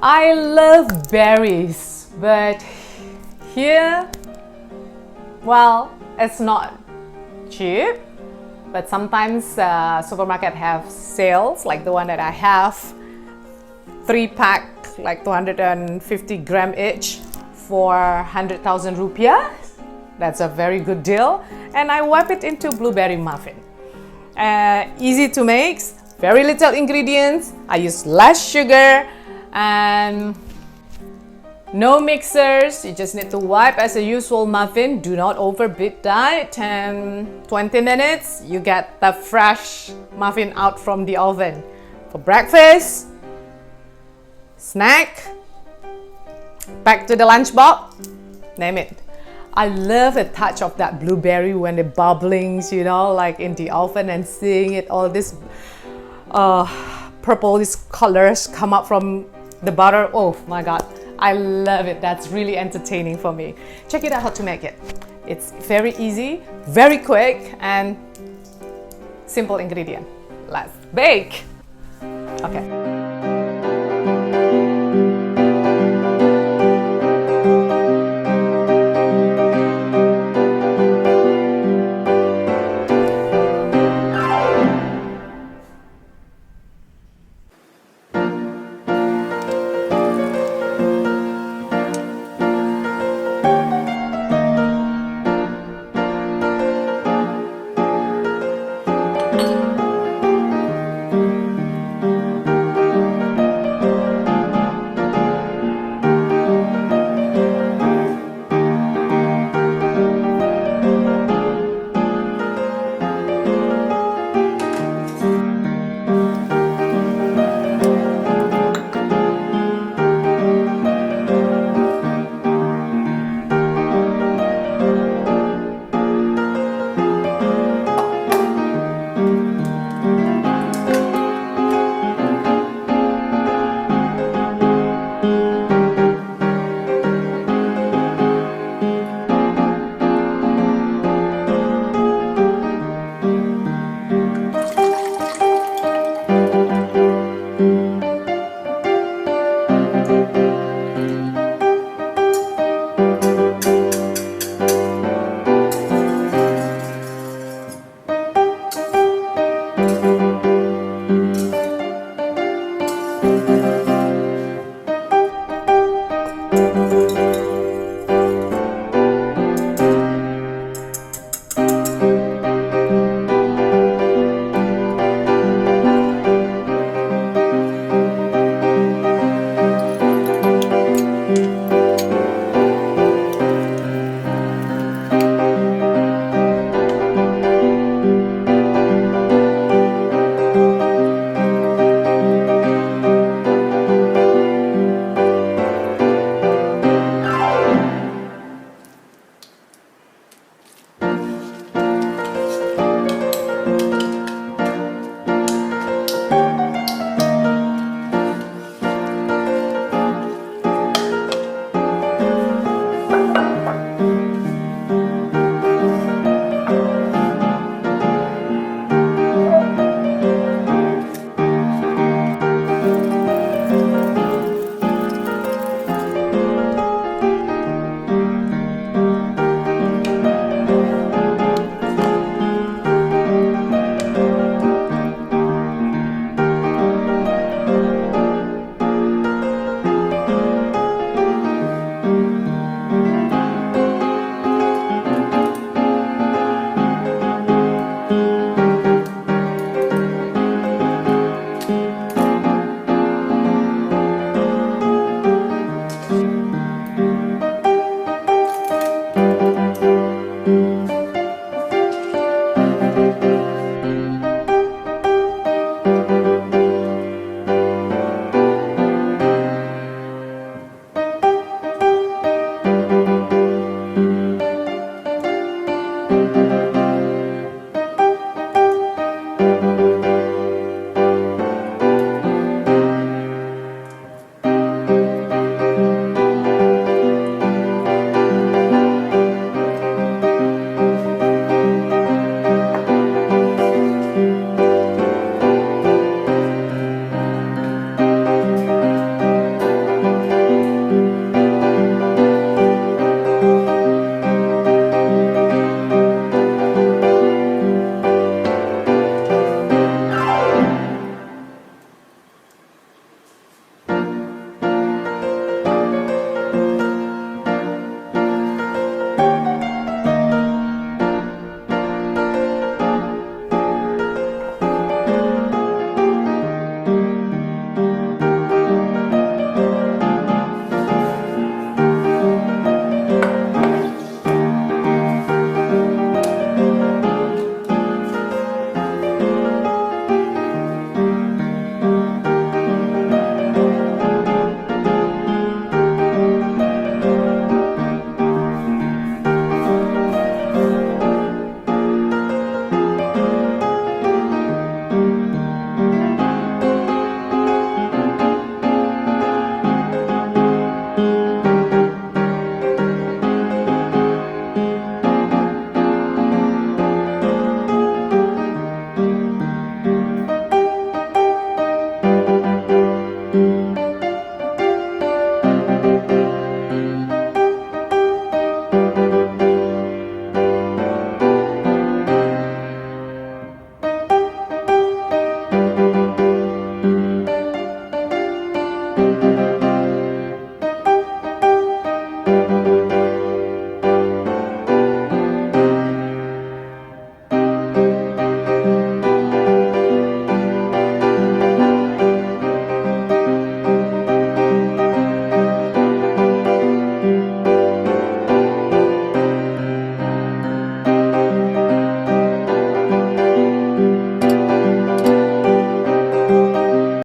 I love berries, but here, well, it's not cheap, but sometimes supermarket have sales like the one that I have, 3-pack like 250 gram each for 100,000 rupiah. That's a very good deal, and I whip it into blueberry muffin. Easy to make, very little ingredients. I use less sugar and no mixers. You just need to wipe as a usual muffin. Do not overbeat that. 10-20 minutes, you get the fresh muffin out from the oven. For breakfast, snack, back to the lunchbox, name it. I love the touch of that blueberry when it bubbling, you know, like in the oven, and seeing it all this purple, these colors come up from the butter. Oh my god, I love it. That's really entertaining for me. Check it out how to make it. It's very easy, very quick, and simple ingredient. Let's bake. Okay.